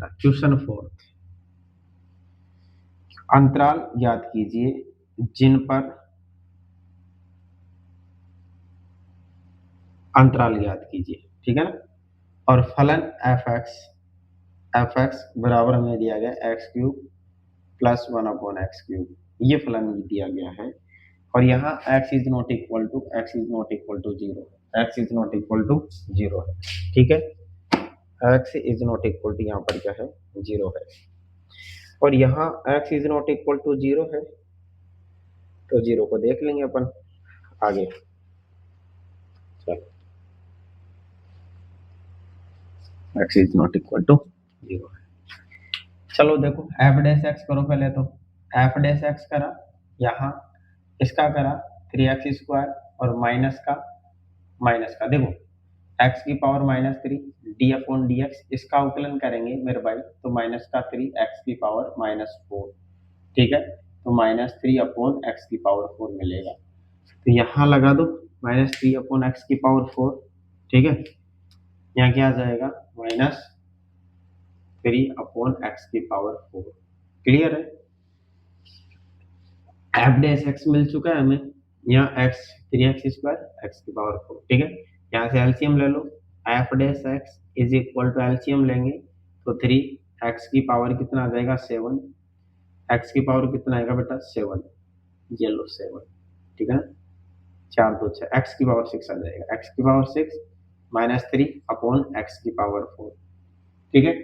बेटा, क्वेश्चन 4, अंतराल ज्ञात कीजिए जिन पर अंतराल ज्ञात कीजिए, ठीक है ना। और फलन एफ एक्स बराबर हमें दिया गया एक्स क्यूब प्लस 1/x3, ये फलन दिया गया है। और यहाँ x is not equal to zero, x is not equal to zero है, ठीक है। x is not equal to यहाँ पर क्या है, जीरो है। और यहाँ x is not equal to zero है, तो जीरो को देख लेंगे अपन आगे। चलो, x is not equal to zero है। चलो देखो एफ डैश एक्स करो पहले, तो एफ डैश एक्स करा, यहाँ इसका करा 3x² और माइनस का देखो x की पावर -3 d/dx, इसका अवकलन करेंगे मेरे भाई तो -3 x की पावर -4, ठीक है। तो -3/x की पावर 4 मिलेगा। तो यहाँ लगा दो -3/x की पावर 4, ठीक है। यहाँ क्या आ जाएगा -3/x की पावर 4, क्लियर है। एफ डैश एक्स मिल चुका है हमें, यहाँ x 3x² x की पावर 4, ठीक है। यहाँ से एलसीएम ले लो, F dash X is equal to LCM लेंगे तो 3x की पावर कितना आ जाएगा 7, x की पावर कितना आएगा बेटा 7, ये लो 7, ठीक है ना। 4 2 6, x की पावर 6 आ जाएगा, x की पावर 6 -3/x की पावर 4, ठीक है।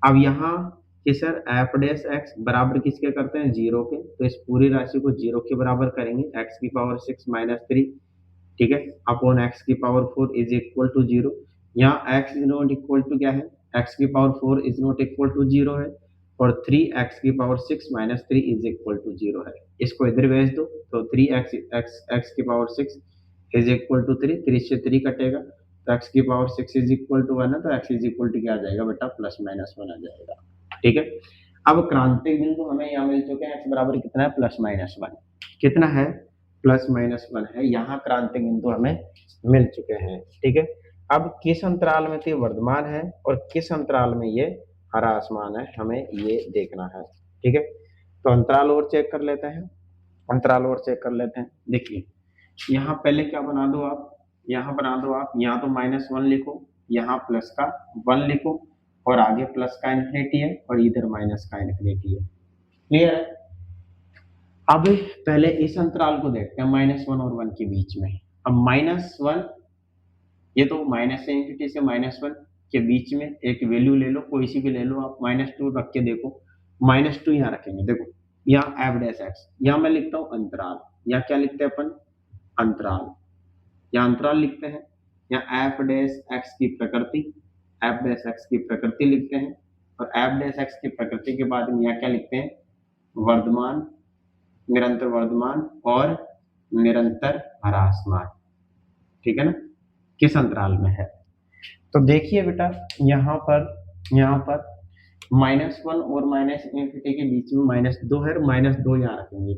अब यहाँ कि सर एफ डैश एक्स बराबर किसके करते हैं, जीरो के, तो इस पूरी राशि को जीरो के बराबर करेंगे, x की पावर 6 -3, ठीक है, अपॉन x की power 4 is equal to zero. यहाँ x is not equal to क्या है, x की power 4 is not equal to zero है, और 3x की power 6 -3 is equal to zero है। इसको इधर भेज दो तो 3x की पावर 6 इज इक्वल टू 3 से 3 कटेगा, तो x की पावर 6 इज इक्वल टू 1 है, तो x इज इक्वल टू क्या आ जाएगा बेटा +-1 आ जाएगा, ठीक है। अब क्रांतिक बिंदु हमें यहाँ मिल चुके हैं, x बराबर कितना है +-1, कितना है +-1 है, यहाँ क्रांतिक बिंदु हमें मिल चुके हैं, ठीक है। अब किस अंतराल में तो वर्धमान है और किस अंतराल में ये हरा आसमान है, हमें ये देखना है, ठीक है। तो अंतराल और चेक कर लेते हैं, देखिए यहाँ पहले क्या बना दो आप, यहाँ तो -1 लिखो, यहाँ प्लस का 1 लिखो, और आगे प्लस का इन्फिनिटी है और इधर माइनस का इन्फिनिटी है, क्लियर है। अब पहले इस अंतराल को देखते हैं -1 और 1 के बीच में। अब -1, ये तो माइनस से इन्फिनिटी से -1 के बीच में एक वैल्यू ले लो, कोई सी भी ले लो आप, -2 रख के देखो, -2 यहाँ रखेंगे, देखो यहाँ एफ डैश एक्स, यहाँ मैं लिखता हूँ अंतराल, यहाँ क्या लिखते हैं अपन अंतराल, यहाँ अंतराल लिखते हैं, यहाँ एफ डैश एक्स की प्रकृति, एफ डैश एक्स की प्रकृति लिखते हैं, और एफ डैश एक्स की प्रकृति के बाद में यहाँ क्या लिखते हैं वर्धमान, निरंतर वर्धमान और निरंतर ह्रासमान, ठीक है ना, किस अंतराल में है। तो देखिए बेटा यहाँ पर -1 और -इन्फिनिटी के बीच में -2 है, -2 यहाँ रखेंगे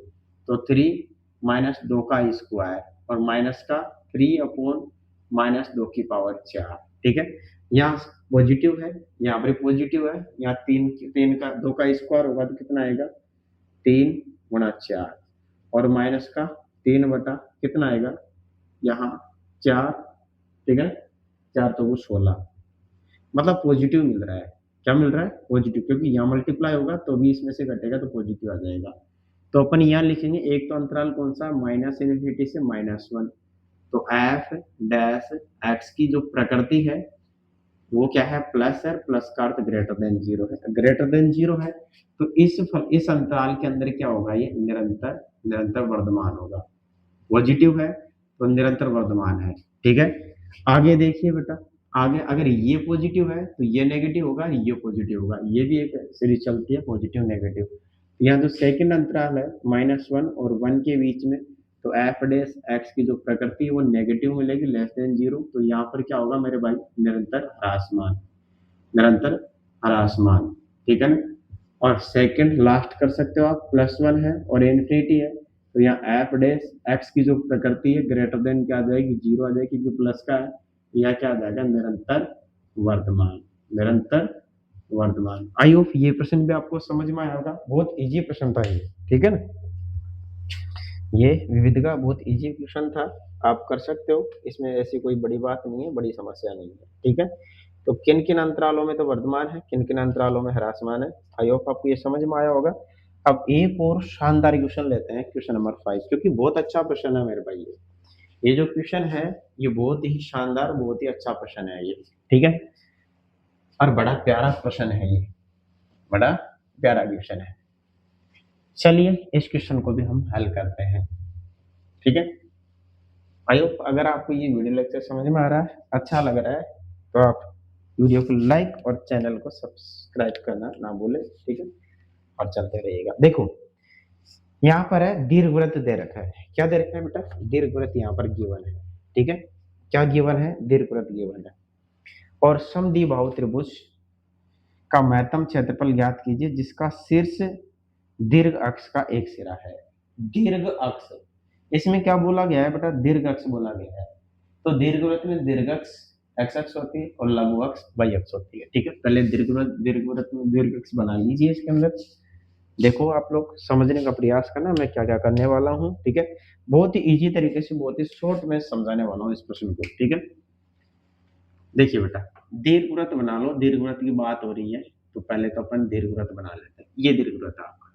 तो 3 -2 का स्क्वायर और माइनस का 3/-2 की पावर 4, ठीक है। यहाँ पॉजिटिव है, यहाँ पर पॉजिटिव है, यहाँ 3 का 2 का स्क्वायर होगा तो कितना आएगा 3 × 4, और माइनस का 3 बटा कितना आएगा यहाँ 4, ठीक है, 4 तो 16, मतलब पॉजिटिव मिल रहा है, क्या मिल रहा है पॉजिटिव, क्योंकि यहाँ मल्टीप्लाई होगा तो भी इसमें से घटेगा तो पॉजिटिव आ जाएगा। तो अपन यहाँ लिखेंगे एक तो अंतराल कौन सा, -इन्फिनिटी से -1, तो एफ डैश एक्स की जो प्रकृति है वो क्या है प्लस है, प्लस का अर्थ ग्रेटर देन जीरो है, तो इस अंतराल के अंदर क्या होगा, ये निरंतर वर्धमान होगा, पॉजिटिव है तो निरंतर वर्धमान है, ठीक है। आगे देखिए बेटा, आगे अगर ये पॉजिटिव है तो ये नेगेटिव होगा, ये पॉजिटिव होगा, ये भी एक सीरीज चलती है पॉजिटिव नेगेटिव। यहाँ जो सेकंड अंतराल है -1 और 1 के बीच में, तो एफ डैश एक्स की जो प्रकृति है वो नेगेटिव मिलेगी, <0, तो यहाँ पर क्या होगा मेरे भाई निरंतर ह्रासमान, ठीक है ना। और सेकंड लास्ट कर सकते हो आप, +1 है और इन्फिनिटी है, तो यहाँ एफ डैश एक्स की जो प्रकृति है ग्रेटर देन क्या आ जाएगी 0 आ जाएगी, क्योंकि प्लस का है, यह क्या आ जाएगा निरंतर वर्तमान। आई होप ये प्रश्न भी आपको समझ में आया होगा, बहुत इजी प्रश्न था ये, ठीक है ना। ये विविध का बहुत इजी क्वेश्चन था, आप कर सकते हो, इसमें ऐसी कोई बड़ी बात नहीं है, बड़ी समस्या नहीं है, ठीक है। तो किन किन अंतरालों में तो वर्तमान है, किन किन अंतरालों में ह्रासमान है, आई होप आपको ये समझ में आया होगा। अब एक और शानदार क्वेश्चन लेते हैं, क्वेश्चन नंबर 5, क्योंकि बहुत अच्छा प्रश्न है मेरे भाई ये जो क्वेश्चन है ये बहुत ही शानदार, बहुत ही अच्छा प्रश्न है ये, ठीक है। और बड़ा प्यारा प्रश्न है ये, बड़ा प्यारा क्वेश्चन है। चलिए इस क्वेश्चन को भी हम हल करते हैं, ठीक है। आई होप अगर आपको ये वीडियो लेक्चर समझ में आ रहा है, अच्छा लग रहा है, तो आप वीडियो को लाइक और चैनल को सब्सक्राइब करना ना भूले, ठीक है। और चलते रहिएगा। देखो यहाँ पर है दीर्घवृत्त दे रखा है, क्या दे रखा है बेटा, दीर्घवृत्त यहाँ पर गिवन है, ठीक है। क्या गिवन है, दीर्घवृत्त गिवन है। और समद्विबाहु त्रिभुज का महत्तम क्षेत्रफल ज्ञात कीजिए जिसका शीर्ष दीर्घ अक्ष का एक सिरा है। दीर्घ अक्ष, इसमें क्या बोला गया है बेटा, दीर्घ अक्ष बोला गया है। तो दीर्घवृत्त में दीर्घ अक्ष एक्स अक्ष होती है और लघु अक्ष वाई अक्ष होती है, ठीक है। पहले दीर्घवृत्त में दीर्घ अक्ष बना लीजिए इसके अंदर। देखो आप लोग समझने का प्रयास करना मैं क्या क्या करने वाला हूँ, ठीक है। बहुत ही इजी तरीके से, बहुत ही शॉर्ट में समझाने वाला हूँ इस प्रश्न को, ठीक है। देखिए बेटा, दीर्घवृत्त बना लो, दीर्घवृत्त की बात हो रही है तो पहले तो अपन दीर्घवृत्त बना लेते हैं। ये दीर्घवृत्त है आपका,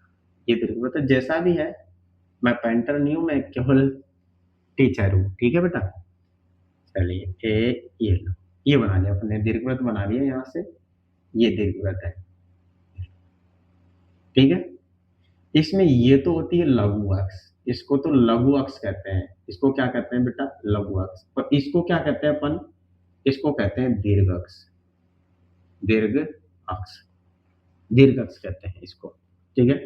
ये दीर्घवृत्त जैसा भी है, मैं पेंटर नहीं हूं, मैं केवल टीचर हूँ, ठीक है बेटा। चलिए ये लो, ये बना लिया अपने, दीर्घवृत्त बना लिया यहाँ से, ये दीर्घवृत्त है, ठीक है। इसमें ये तो होती है लघु अक्ष, इसको तो लघु अक्ष कहते हैं, इसको क्या कहते हैं बेटा, लघु अक्ष। और इसको क्या कहते हैं अपन, इसको कहते हैं दीर्घ अक्ष, दीर्घ अक्ष, दीर्घ अक्ष कहते हैं इसको, ठीक है।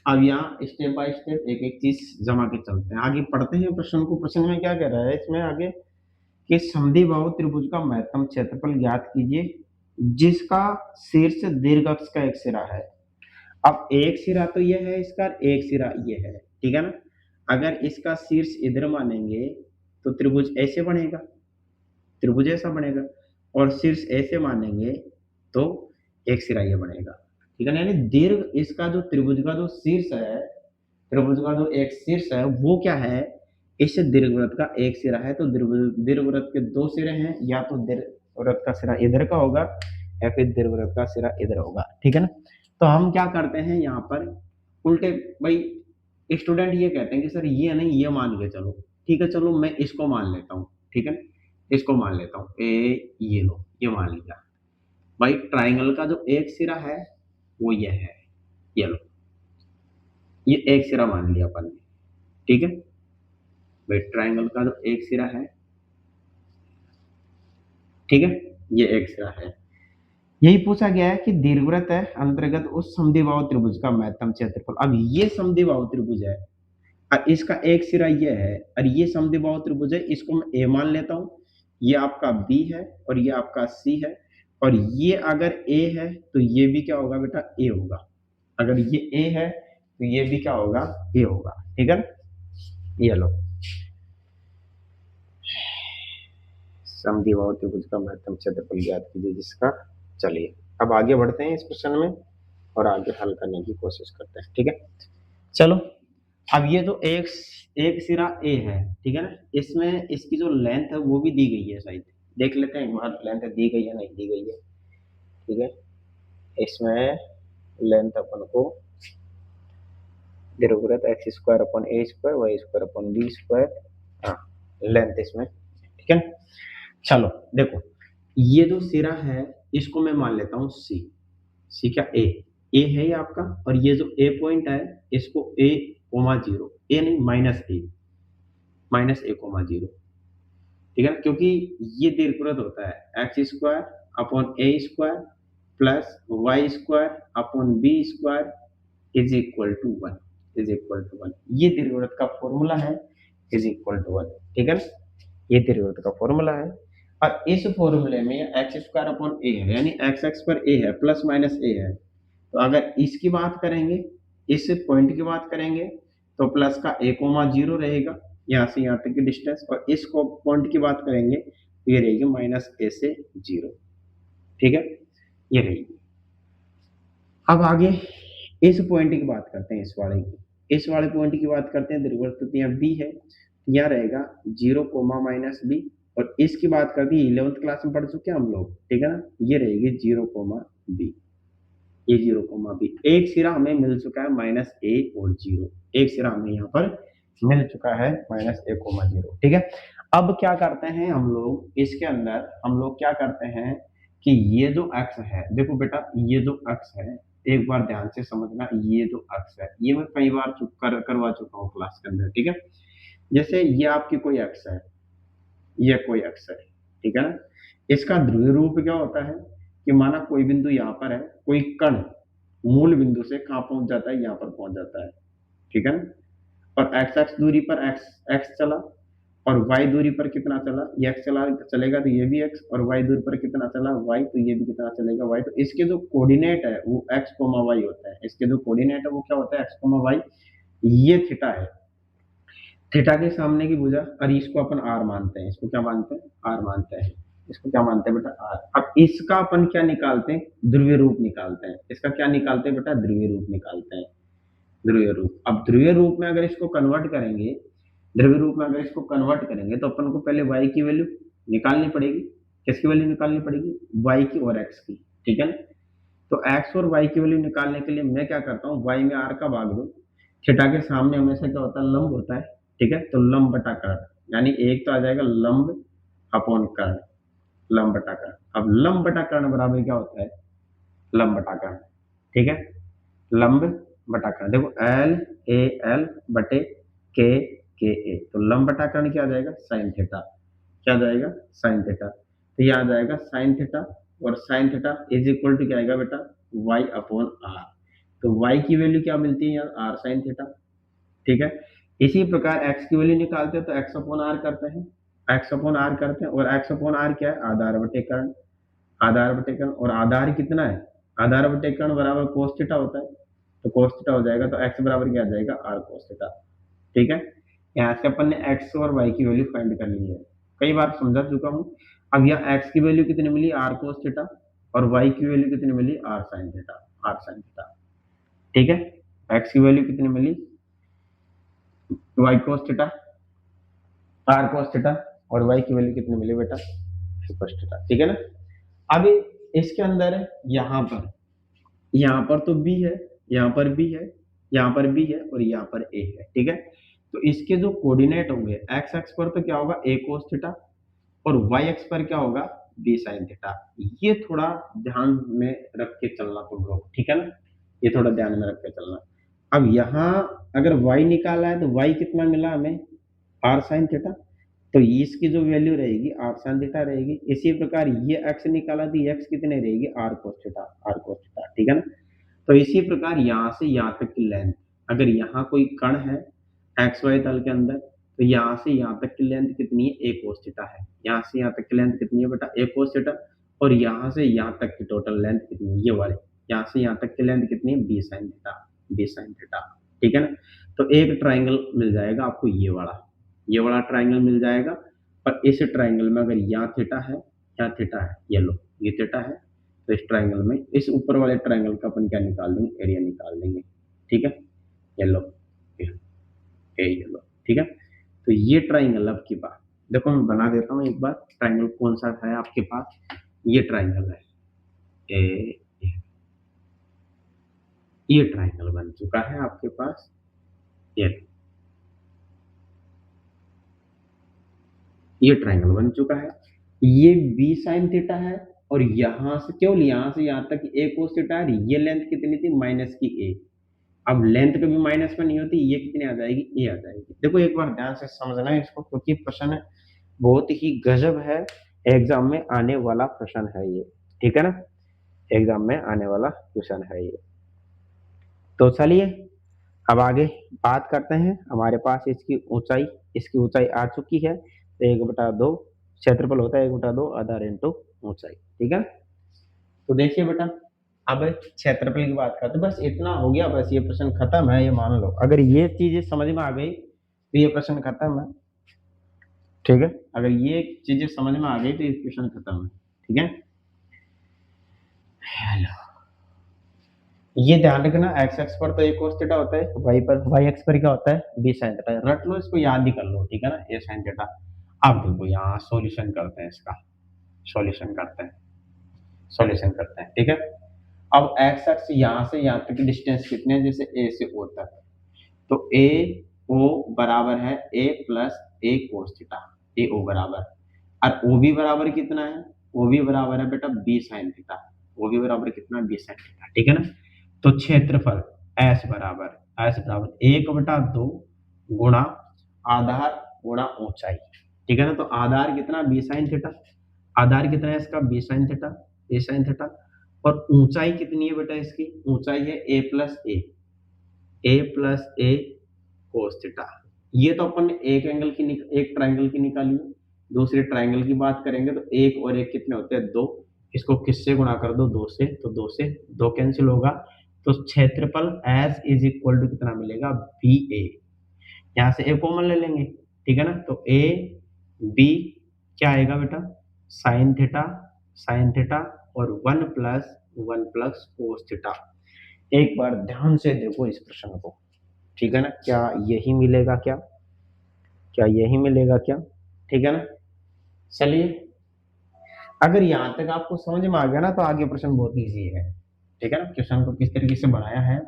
अब यहाँ स्टेप बाय स्टेप एक एक चीज जमा के चलते हैं, आगे पढ़ते हैं प्रश्न को। प्रश्न में क्या कह रहा है इसमें आगे कि समद्विबाहु त्रिभुज का महत्तम क्षेत्रफल ज्ञात कीजिए जिसका शीर्ष दीर्घ अक्ष का एक सिरा है। अब एक सिरा तो ये है इसका, एक सिरा ये है, ठीक है ना। अगर इसका शीर्ष इधर मानेंगे तो त्रिभुज ऐसे बनेगा, त्रिभुज ऐसा बनेगा, और शीर्ष ऐसे मानेंगे तो एक सिरा ये बनेगा, ठीक है ना। यानी दीर्घ इसका जो त्रिभुज का जो शीर्ष है, त्रिभुज का जो एक शीर्ष है वो क्या है, इस दीर्घवृत्त का एक सिरा है। तो दीर्घवृत्त के दो सिरे हैं, या तो दीर्घवृत्त का सिरा इधर का होगा या फिर दीर्घवृत्त का सिरा इधर होगा, ठीक है ना। तो हम क्या करते हैं यहाँ पर उल्टे, भाई स्टूडेंट ये कहते हैं कि सर ये नहीं, ये मान के चलो, ठीक है, चलो मैं इसको मान लेता हूँ, ठीक है, इसको मान लेता हूँ, ये लो, ये मान लिया भाई। ट्राइंगल का जो एक सिरा है वो ये है, ये लो, ये एक सिरा मान लिया अपन ने, ठीक है भाई। ट्राइंगल का जो एक सिरा है, ठीक है, ये एक सिरा है। यही पूछा गया है कि दीर्घवृत्त है अंतर्गत उस समद्विबाहु त्रिभुज का महत्तम क्षेत्रफल। अब ये समद्विबाहु त्रिभुज है और इसका एक सिरा ये है, और ये समद्विबाहु त्रिभुज है, इसको मैं ए मान लेता हूँ, ये आपका बी है और ये आपका सी है। और ये अगर ए है तो ये भी क्या होगा बेटा, ए होगा। अगर ये ए है तो ये भी क्या होगा, ए होगा, ठीक है। ये लो, समद्विबाहु त्रिभुज का महत्तम क्षेत्रफल ज्ञात कीजिए जिसका, चलिए अब आगे बढ़ते हैं इस प्रश्न में और आगे हल करने की कोशिश करते हैं, ठीक है। चलो अब ये जो एक एक सिरा ए है, ठीक है ना, इसमें इसकी जो लेंथ है वो भी दी गई है शायद, देख लेते हैं एक बार लेंथ दी गई है नहीं दी गई है, ठीक है। इसमें लेंथ अपन को दीर्घवृत्त X square upon A square Y square upon B square, हाँ लेंथ इसमें, ठीक है। चलो देखो ये जो सिरा है इसको मैं मान लेता हूँ सी, सी क्या ए, ए है ये आपका, और ये जो ए पॉइंट है इसको ए कोमा जीरो, ए नहीं माइनस ए कोमा जीरो, ठीक है। क्योंकि ये दीर्घवृत्त होता है x square upon a square plus y square upon b square is equal to one, is equal to one. ये दीर्घवृत्त का फॉर्मूला है, इज इक्वल टू वन, ठीक है। ये दीर्घवृत्त का फॉर्मूला है, और इस फॉर्मूले में एक्स स्क्वायर अपॉन ए है, यानी एक्स एक्स पर ए है, प्लस माइनस ए है। तो अगर इसकी बात करेंगे, इस पॉइंट की बात करेंगे तो प्लस का ए कोमा जीरो रहेगा यहाँ से यहाँ तक की डिस्टेंस, और इस पॉइंट की बात करेंगे तो ये रहेगी माइनस ए से जीरो, ठीक है, ये रहेगी। अब आगे इस पॉइंट की बात करते हैं, इस वाले पॉइंट की बात करते हैं। दीर्घवृत्त तो यहाँ बी है, यहाँ रहेगा 0 कोमा माइनस बी। और इसकी बात करते हैं 11th क्लास में पढ़ चुके हैं हम लोग, ठीक है ना। ये रहेगी 0 कोमा बी, ये 0 कोमा बी। एक सिरा हमें मिल चुका है माइनस ए और 0, एक सिरा हमें यहाँ पर मिल चुका है माइनस ए कोमा 0, ठीक है। अब क्या करते हैं हम लोग, इसके अंदर हम लोग क्या करते हैं कि ये जो अक्ष है, देखो बेटा ये जो अक्ष है, एक बार ध्यान से समझना, ये जो अक्ष है ये मैं कई बार करवा चुका हूँ क्लास के अंदर, ठीक है। जैसे ये आपकी कोई अक्ष है, ये कोई अक्ष है, ठीक है ना। इसका ध्रुवीय रूप क्या होता है कि माना कोई बिंदु यहाँ पर है, कोई कण मूल बिंदु से कहाँ पहुंच जाता है, यहाँ पर पहुंच जाता है, ठीक है ना। और एक्स एक्स दूरी पर एक्स एक्स चला, और वाई दूरी पर कितना चला, ये एक्स चला चलेगा तो ये भी एक्स, और वाई दूरी पर कितना चला वाई, तो ये भी कितना चलेगा वाई। तो इसके जो कोऑर्डिनेट है वो एक्स कोमा वाई होता है, इसके जो कोऑर्डिनेट है वो क्या होता है, एक्स कोमा वाई। ये थीटा है, थीटा के सामने की भुजा, और इसको अपन आर मानते हैं, इसको क्या मानते हैं, आर मानते हैं। इसको क्या मानते हैं बेटा, आर। अब इसका अपन क्या निकालते हैं, ध्रुवीय रूप निकालते हैं। इसका क्या निकालते हैं बेटा, ध्रुवीय रूप निकालते हैं, ध्रुवीय रूप। अब ध्रुवीय रूप में अगर इसको कन्वर्ट करेंगे, ध्रुवीय रूप में अगर इसको कन्वर्ट करेंगे तो अपन को पहले y की वैल्यू निकालनी पड़ेगी। किसकी वैल्यू निकालनी पड़ेगी, y की और x की, ठीक है ना। तो x और y की वैल्यू निकालने के लिए मैं क्या करता हूँ, y में r का भाग दो। थीटा के सामने हमेशा क्या होता है, लंब होता है, ठीक है। तो लंब बटा कर्ण, यानी एक तो आ जाएगा लंब अपॉन कर्ण, लंब बटा कर्ण। अब लंब बटा कर्ण बराबर क्या होता है, लंब बटा कर्ण, ठीक है। लंब बटा कर्ण, देखो एल ए एल बटे के के ए, तो लंब बटा कर्ण क्या आ जाएगा, साइन थीटा। क्या आ जाएगा, साइन थीटा। तो ये आ जाएगा साइन थीटा, और sine theta is equal to क्या आएगा बेटा, वाई अपॉन आर। तो वाई की वैल्यू क्या मिलती है यार, आर साइन थीटा, ठीक है। इसी प्रकार एक्स की वैल्यू निकालते हैं तो एक्स अपॉन आर करते हैं, एक्स अपॉन आर करते हैं। और एक्स अपॉन आर क्या है, आधार बटे कर्ण, आधार बटे कर्ण। और आधार कितना है, आधार बटे कर्ण बराबर कोस थीटा होता है, तो कोस थीटा हो जाएगा। तो एक्स बराबर क्या आ जाएगा, आर कोस थीटा, ठीक है। यहाँ से अपन ने एक्स और वाई की वैल्यू फाइंड कर ली है, कई बार समझा चुका हूँ। अब यहाँ एक्स की वैल्यू कितनी मिली, आर कोस थीटा, और वाई की वैल्यू कितनी मिली, R sine theta, R sine theta, ठीक है। एक्स की वैल्यू कितनी मिली, Y cos theta, are cos theta, और वाई की वैल्यू कितनी मिली बेटा, कोस थीटा, ठीक है ना। अब इसके अंदर यहाँ पर तो बी है, यहाँ पर बी है, यहाँ पर बी है, और यहाँ पर ए है, ठीक है। तो इसके जो कोऑर्डिनेट होंगे, एक्स एक्स पर तो क्या होगा, ए कोस थीटा, और वाई एक्स पर क्या होगा, बी साइन थीटा। ये थोड़ा ध्यान में रख के चलना तुम लोग, ठीक है ना, ये थोड़ा ध्यान में रख के चलना। अब यहाँ अगर y निकाला है तो y कितना मिला हमें, आर साइन थीटा। तो इसकी जो वैल्यू रहेगी आर साइन थीटा रहेगी। इसी प्रकार ये x निकाला तो x कितने रहेगी, r cos theta, are cos theta, ठीक है ना। तो इसी प्रकार यहाँ से यहाँ तक की लेंथ, अगर यहाँ कोई कण है एक्स वाई तल के अंदर, तो यहाँ से यहाँ तक की लेंथ कितनी है, ए कोस थीटा है। यहाँ से यहाँ तक की लेंथ कितनी है बेटा, ए कोस थीटा। और यहाँ से यहाँ तक की टोटल लेंथ कितनी है, ये वाली, यहाँ से यहाँ तक की लेंथ कितनी है, b sine theta, b sine theta, ठीक है ना। तो एक ट्राइंगल मिल जाएगा आपको, ये वाला ट्राइंगल मिल जाएगा। और इस ट्राइंगल में अगर यहाँ थीटा है, यहाँ थीटा है, ये लो ये थीटा है, तो इस ट्राइंगल में, इस ऊपर वाले ट्राइंगल का अपन क्या निकाल देंगे, एरिया निकाल देंगे, ठीक है। ये लो ये लो, ठीक है। तो ये ट्राइंगल अब की बात, देखो मैं बना देता हूँ एक बार, ट्राइंगल कौन सा है आपके पास, ये ट्राइंगल है, ए, ये ट्राइंगल बन चुका है आपके पास, ये ट्राइंगल बन चुका है। ये बी साइन थीटा है, और यहां से केवल यहां से यहां तक ए कोस थीटा है। ये लेंथ कितनी थी, माइनस की ए। अब लेंथ कभी माइनस में नहीं होती, ये कितनी आ जाएगी, ए आ जाएगी। देखो एक बार ध्यान से समझना है इसको, क्योंकि प्रश्न बहुत ही गजब है, एग्जाम में आने वाला प्रश्न है ये, ठीक है ना, एग्जाम में आने वाला क्वेश्चन है ये। तो चलिए अब आगे बात करते हैं। हमारे पास इसकी ऊंचाई आ चुकी है, तो 1/2 क्षेत्रफल होता है, 1/2 आधार इंटू ऊंचाई, ठीक है। तो देखिए बेटा, अब क्षेत्रफल की बात करते हैं, बस इतना हो गया, बस ये प्रश्न खत्म है, ये मान लो। अगर ये चीजें समझ में आ गई तो ये प्रश्न खत्म है, ठीक है। अगर ये चीजें समझ में आ गई तो ये प्रश्न खत्म है, ठीक है। हेलो, ये ध्यान रखना, एक्स एक्स पर तो a cos थीटा होता है, वाई पर वाई एक्स पर क्या होता है b sin थीटा। रट लो, इसको याद ही कर लो, ठीक है ना, a sin थीटा। अब देखो यहाँ सॉल्यूशन करते हैं इसका, सॉल्यूशन करते हैं, सॉल्यूशन करते हैं, ठीक है। अब एक्स एक्स यहाँ से यहाँ तक की डिस्टेंस कितनी है, जैसे a से o तक, तो a o बराबर है a plus a cos theta, a o बराबर, और o b बराबर कितना है, o b बराबर है बेटा b sin theta, o b बराबर कितना, b sin थीटा, ठीक है ना। तो क्षेत्रफल एस बराबर एक बटा दो गुणा आधार गुणा ऊंचाई, ठीक है ना। तो आधार कितना, बी साइन थीटा, आधार कितना है इसका, बी साइन थीटा, ए साइन थीटा, और ऊंचाई कितनी है बेटा इसकी, ऊंचाई है ए प्लस ए कोस थीटा। ये तो अपन ने एक एंगल की एक ट्रायंगल की निकाली है। दूसरे ट्रायंगल की बात करेंगे तो एक और एक कितने होते हैं, दो। इसको किससे गुणा कर दो, दो से, तो दो से दो कैंसिल होगा। तो क्षेत्रफल एस इज इक्वल टू कितना मिलेगा, बी ए। यहाँ से ए कॉमन ले लेंगे, ठीक है ना। तो ए बी क्या आएगा बेटा, साइन थीटा और वन प्लस कोस थीटा। एक बार ध्यान से देखो इस प्रश्न को, ठीक है ना। क्या यही मिलेगा, क्या यही मिलेगा क्या, ठीक है ना। चलिए, अगर यहाँ तक आपको समझ में आ गया ना तो आगे प्रश्न बहुत इजी है, ठीक है ना। क्वेश्चन को किस तरीके से बनाया है,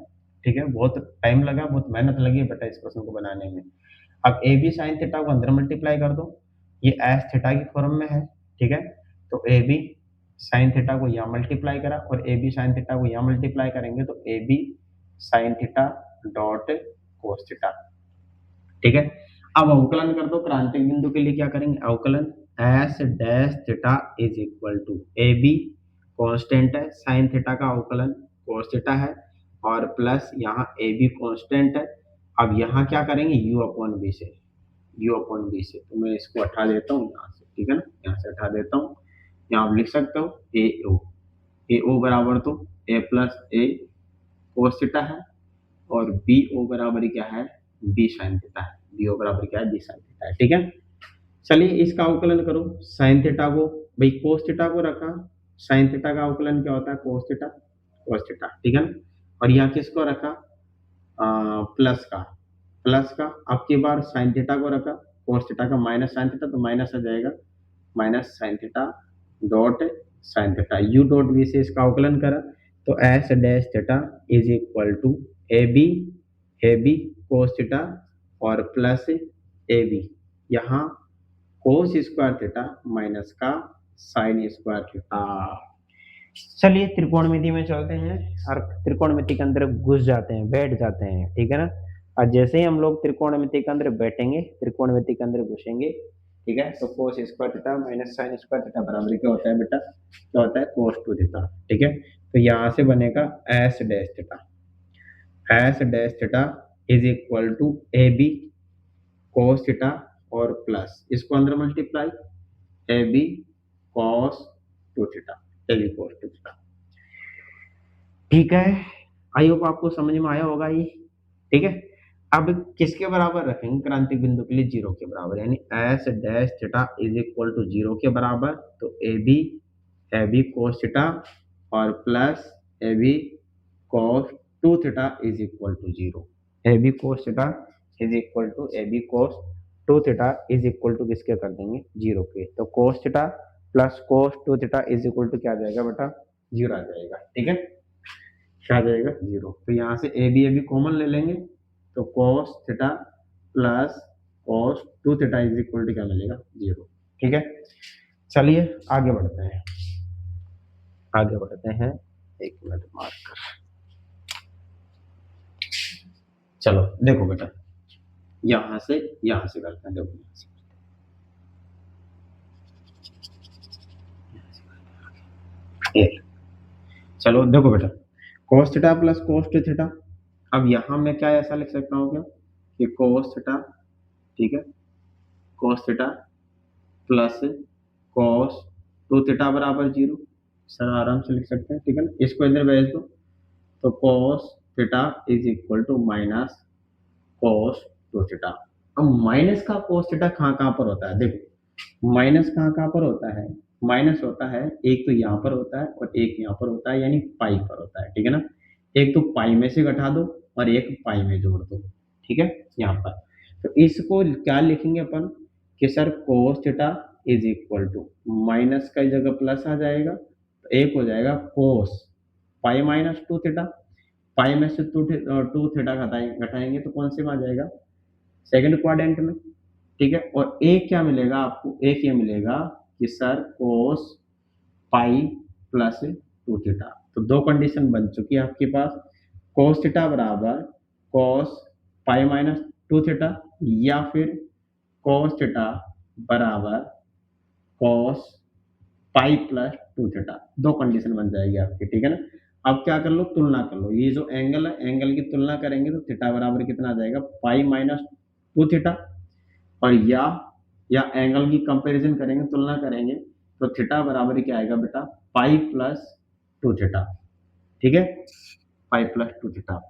ठीक है, बहुत टाइम लगा, बहुत मेहनत लगी बेटा इस प्रश्न को बनाने में। अब ए बी साइन थीटा को अंदर मल्टीप्लाई कर दो, ये एस थीटा की फॉर्म में है, ठीक है। तो ए बी साइन थीटा को यहाँ मल्टीप्लाई करा और ए बी साइन थीटा को यहाँ मल्टीप्लाई करेंगे तो a B sine theta dot cos theta, ठीक है। अब अवकलन कर दो, क्रांतिक बिंदु के लिए क्या करेंगे, अवकलन s dash theta is equal to A b constant है, साइन थीटा का अवकलन कोस थीटा है, और प्लस यहाँ ए बी कॉन्स्टेंट है। अब यहाँ क्या करेंगे, यू अपॉन बी से, यू अपॉन बी से। तो मैं इसको हटा देता हूँ यहाँ से, ठीक है ना, यहाँ से हटा देता हूँ। यहाँ आप लिख सकते हो ए ओ बराबर तो ए प्लस ए कोस थीटा है, और बी ओ बराबर क्या है, बी साइन थीटा है, बी ओ बराबर क्या है, बी साइन थीटा है, ठीक है। चलिए इसका अवकलन करो, साइन थीटा को भाई कोस थीटा को रखा, साइन थीटा का अवकलन क्या होता है, कोस थीटा, ठीक है ना। और यहाँ किसको रखा, प्लस का अब की बार साइन थीटा को रखा, कोस थीटा का माइनस साइन थीटा, तो माइनस आ जाएगा, minus sine theta dot sine theta, u dot b से इसका अवकलन करा, तो s dash theta is equal to A b cos theta और प्लस ए बी, यहाँ कोस स्क्वायर थीटा माइनस का साइन स्क्वायर थीटा। चलिए त्रिकोणमिति में चलते हैं और त्रिकोणमिति के अंदर घुस जाते हैं, बैठ जाते हैं, ठीक है ना। और जैसे ही हम लोग त्रिकोणमिति के अंदर बैठेंगे, त्रिकोणमिति के अंदर घुसेंगे, ठीक है, तो कोस square theta minus sign square theta बराबर क्या होता है बेटा, क्या होता है, कोस टू थीटा, ठीक है। तो यहाँ से बनेगा s dash theta is equal to A b cos theta और प्लस इसको अंदर multiply a b cos two theta, a b cos two theta, ठीक है। आई होप आपको समझ में आया होगा ये, ठीक है। अब किसके बराबर रखेंगे, क्रांतिक बिंदु के लिए जीरो के बराबर, यानी s dash theta is equal to zero के बराबर। तो ए बी कोस थीटा और plus a b cos two theta is equal to zero, a b cos theta is equal to A b cos two theta is equal to किसके कर देंगे, zero के। तो cos theta plus cos two theta is equal to क्या आ जाएगा बेटा, zero आ जाएगा, ठीक है, क्या आ जाएगा, जीरो। तो यहाँ से ए बी कॉमन ले लेंगे, तो cos theta plus cos two theta is equal to क्या मिलेगा, जीरो, ठीक है। चलिए आगे बढ़ते हैं, एक मिनट मार्क कर, चलो देखो बेटा, यहाँ से करते हैं, देखो यहाँ से, चलो देखो बेटा, cos theta plus cos two theta. अब यहाँ मैं क्या ऐसा लिख सकता हूँ क्या, कि कोस थीटा, ठीक है, cos theta plus cos two theta बराबर जीरो, सर आराम से लिख सकते हैं, ठीक है ना। इसको इधर भेज दो, तो cos theta is equal to minus cos two theta. अब माइनस का कोस थीटा कहाँ पर होता है, देखो माइनस कहाँ पर होता है, माइनस होता है एक तो यहाँ पर होता है और एक यहाँ पर होता है, यानी पाई पर होता है, ठीक है ना। एक तो पाई में से घटा दो और एक पाई में जोड़ दो, ठीक है। यहाँ पर तो इसको क्या लिखेंगे अपन कि sir cos theta is equal to minus का जगह प्लस आ जाएगा, तो एक हो जाएगा cos pi minus two theta, pi में से टू थीटा घटाएंगे तो कौन से में आ जाएगा, सेकंड क्वाड्रेंट में, ठीक है। और एक क्या मिलेगा आपको, एक ये मिलेगा कि सर कोस पाई प्लस टू थीटा। तो दो कंडीशन बन चुकी है आपके पास, कोस थीटा बराबर कोस पाई माइनस टू थीटा या फिर कोस थीटा बराबर कोस पाई प्लस टू थीटा, दो कंडीशन बन जाएगी आपकी, ठीक है ना। अब क्या कर लो, तुलना कर लो, ये जो एंगल है एंगल की तुलना करेंगे तो थीटा बराबर कितना आ जाएगा, पाई माइनस टू थीटा, और या एंगल की कंपैरिजन करेंगे, तुलना करेंगे तो थीटा बराबर क्या आएगा बेटा, पाई प्लस टू थीटा, ठीक है, पाई प्लस टू थीटा।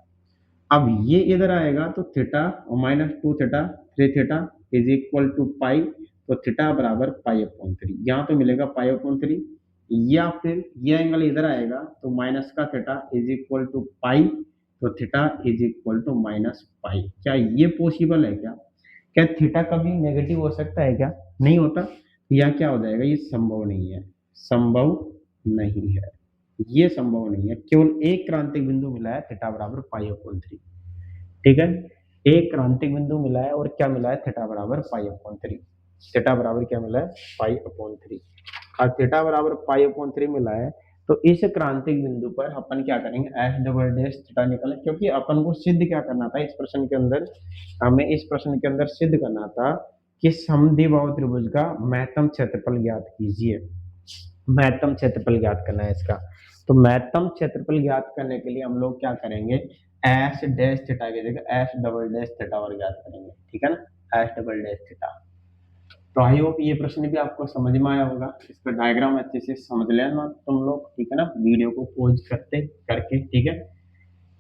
अब ये इधर आएगा तो थीटा और minus two theta three theta is equal to pi, तो थीटा बराबर पाई अपॉन थ्री, यहाँ तो मिलेगा पाई अपॉन थ्री, या फिर ये एंगल इधर आएगा तो माइनस का theta is equal to pi, तो theta is equal to minus pi. क्या ये पॉसिबल है क्या थीटा कभी नेगेटिव हो सकता है क्या, नहीं होता, या क्या हो जाएगा, ये संभव नहीं है, संभव नहीं है, ये संभव नहीं है। केवल एक क्रांतिक बिंदु मिला है, थीटा बराबर पाई अपॉन थ्री, ठीक है। एक क्रांतिक बिंदु मिला है और क्या मिला है, थीटा बराबर पाई अपॉन थ्री, थीटा बराबर क्या मिला है, पाई अपॉन थ्री। और थीटा बराबर पाई अपॉन थ्री मिला है, तो इस क्रांतिक बिंदु पर अपन क्या करेंगे, एस डबल डैश थीटा निकालें, क्योंकि अपन को सिद्ध क्या करना था इस प्रश्न के अंदर, हमें इस प्रश्न के अंदर सिद्ध करना था कि समद्विबाहु त्रिभुज का महत्तम क्षेत्रफल ज्ञात कीजिए, महत्तम क्षेत्रफल ज्ञात करना है इसका। तो महत्तम क्षेत्रफल ज्ञात करने के लिए हम लोग क्या करेंगे, एस डैश थीटा की जगह एस डबल डैश थीटा और ज्ञात करेंगे, ठीक है ना, एस डबल डैश थीटा। तो आई होप ये प्रश्न भी आपको समझ में आया होगा, इसका डायग्राम अच्छे से समझ लेना तुम लोग, ठीक है ना, वीडियो को पॉज करते करके, ठीक है।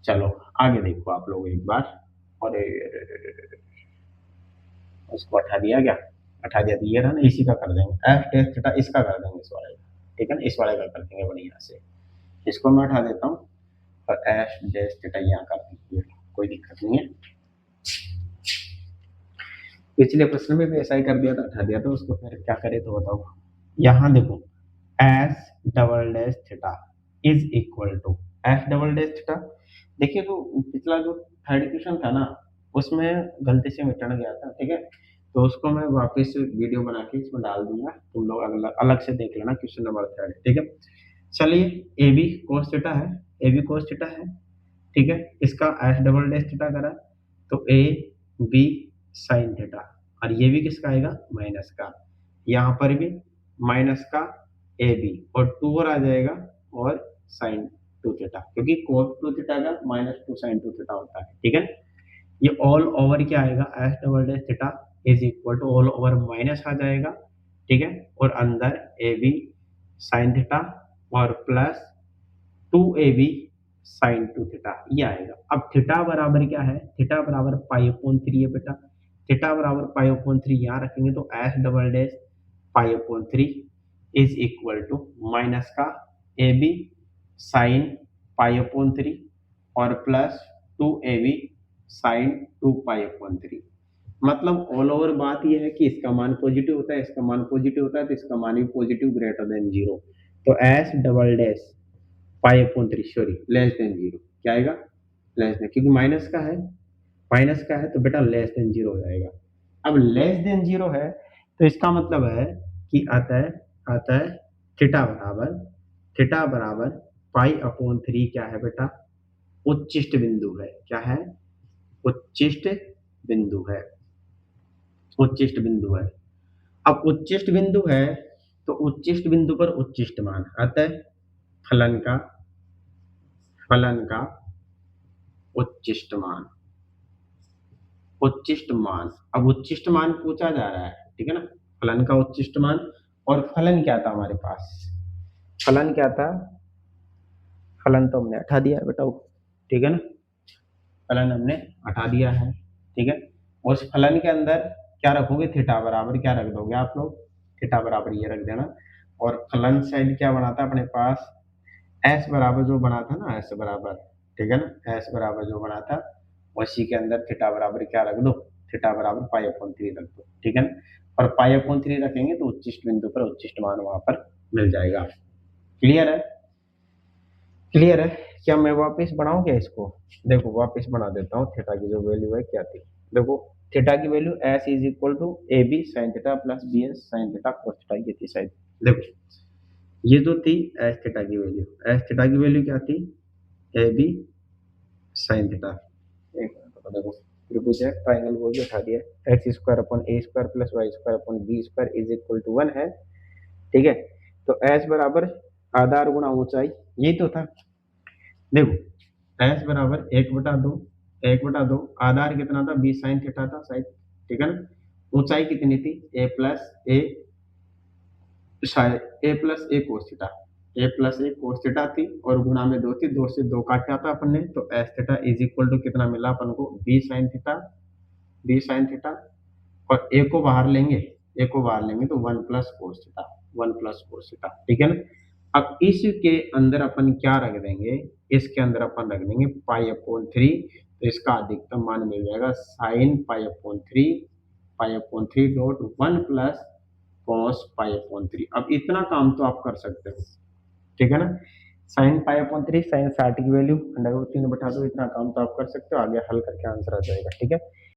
चलो आगे देखो आप लोग एक बार, और उसको हटा दिया क्या, हटा दिया, तो ये रहा ना, इसी का कर देंगे एफ डैश थीटा, इसका कर देंगे इस वाले का, ठीक है ना, इस वाले का कर देंगे बढ़िया से, इसको मैं हटा देता हूँ और एफ डैश थीटा यहाँ कर दीजिए, कोई दिक्कत नहीं है। पिछले प्रश्न में भी ऐसा ही कर दिया था, हटा दिया था उसको, फिर क्या करे तो बताओ। यहाँ देखो s double dash theta is equal to f double dash theta, देखिए तो पिछला जो थर्ड क्वेश्चन था ना, उसमें गलती से मिटन गया था, ठीक है, तो उसको मैं वापस वीडियो बना के इसमें डाल दूंगा, तुम लोग अलग अलग से देख लेना क्वेश्चन नंबर थर्ड, ठीक है। चलिए ए बी कोस थीटा है, ए बी कोस थीटा है, ठीक है, इसका एफ डबल डैश थीटा करा, तो ए बी साइन थीटा, और ये भी किसका आएगा, माइनस का, यहाँ पर भी माइनस का ए बी और टू और आ जाएगा और साइन टू थीटा, क्योंकि कोस टू थीटा का minus two sine two theta होता है, ठीक है। ये ऑल ओवर क्या आएगा, S double dash theta is equal to all over minus आ जाएगा, ठीक है, और अंदर ए बी साइन थीटा और plus two A B sine two theta, ये आएगा। अब थीटा बराबर क्या है, थीटा बराबर पाई अपॉन थ्री है बेटा, थीटा बराबर पाई अपॉन थ्री यहाँ रखेंगे तो S double dash pi upon three is equal to minus का A B sine pi upon three और plus two A B sine two pi upon three. मतलब ऑल ओवर बात यह है कि इसका मान पॉजिटिव होता है, इसका मान पॉजिटिव होता है, तो इसका मान भी पॉजिटिव ग्रेटर देन जीरो, तो S double dash pi upon three sorry less than zero, क्या आएगा, लेस देन, क्योंकि माइनस का है, माइनस का है तो बेटा लेस देन जीरो हो जाएगा। अब लेस देन जीरो है तो इसका मतलब है कि अतः थीटा बराबर पाई अपॉन थ्री क्या है बेटा, उच्चिष्ट बिंदु है, क्या है, उच्चिष्ट बिंदु है, उच्चिष्ट बिंदु है। अब उच्चिष्ट बिंदु है तो उच्चिष्ट बिंदु पर उच्चिष्ट मान, अतः फलन का उच्चिष्ट मान, उच्चिष्ट मान, अब उच्चिष्ट मान पूछा जा रहा है, ठीक है ना, फलन का उच्चिष्ट मान। और फलन क्या था हमारे पास, फलन क्या था, फलन तो हमने हटा दिया है बेटा, ठीक है ना, फलन हमने हटा दिया है, ठीक है। उस फलन के अंदर क्या रखोगे, थीटा बराबर क्या रख दोगे आप लोग, थीटा बराबर ये रख देना, और फलन साइड क्या बना था अपने पास, एस बराबर जो बना था ना, एस बराबर ठीक है ना। एस बराबर जो बना था उसी के अंदर थीटा बराबर क्या रख दो, थीटा बराबर पाई अपॉन 3 रख दो, ठीक है ना। और पाई अपॉन 3 रखेंगे तो उच्चिष्ट बिंदु पर उच्चिष्ट मान वहां पर मिल जाएगा। क्लियर है, क्लियर है। क्या मैं वापस बनाऊं क्या इसको, देखो वापस बना देता हूँ। थीटा की जो वैल्यू है क्या थी, देखो थीटा की value s is equal to A B sine theta plus b s sine theta cos theta, ये थी शायद। देखो ये जो थी एस थीटा की वैल्यू, एस थीटा की वैल्यू क्या थी, ए बी साइन थीटा। एक मिनट तो देखो त्रिभुज है, ट्राइंगल वो भी उठा दिया, x square upon a square plus y square upon b square is equal to 1 है, ठीक है। तो एस बराबर आधार गुणा ऊंचाई, ये तो था। देखो एस बराबर 1/2, 1/2 आधार कितना था, बी साइन थीटा था शायद, ठीक है ना। ऊंचाई कितनी थी, ए प्लस ए, शायद ए प्लस ए कोस थीटा, ए प्लस ए कोस थीटा थी और गुणा में 2 थी, 2 से 2 काटा था अपन ने, तो s theta is equal to कितना मिला अपन को, b sine theta, b sine theta, और ए को बाहर लेंगे, ए को बाहर लेंगे तो 1 plus cos theta, 1 plus cos theta, ठीक है ना। अब इसके अंदर अपन क्या रख देंगे, इसके अंदर अपन रख देंगे पाई अपॉन 3, तो इसका अधिकतम मान मिल जाएगा sign pi upon 3, pi upon 3 dot 1 plus cos pi upon 3। अब इतना काम तो आप कर सकते हो, ठीक है ना। साइन पाई अपॉन 3 साइन 60 की वैल्यू अंडर रूट 3 बैठा दो, इतना काम तो आप कर सकते हो, आगे हल करके आंसर आ जाएगा, ठीक है।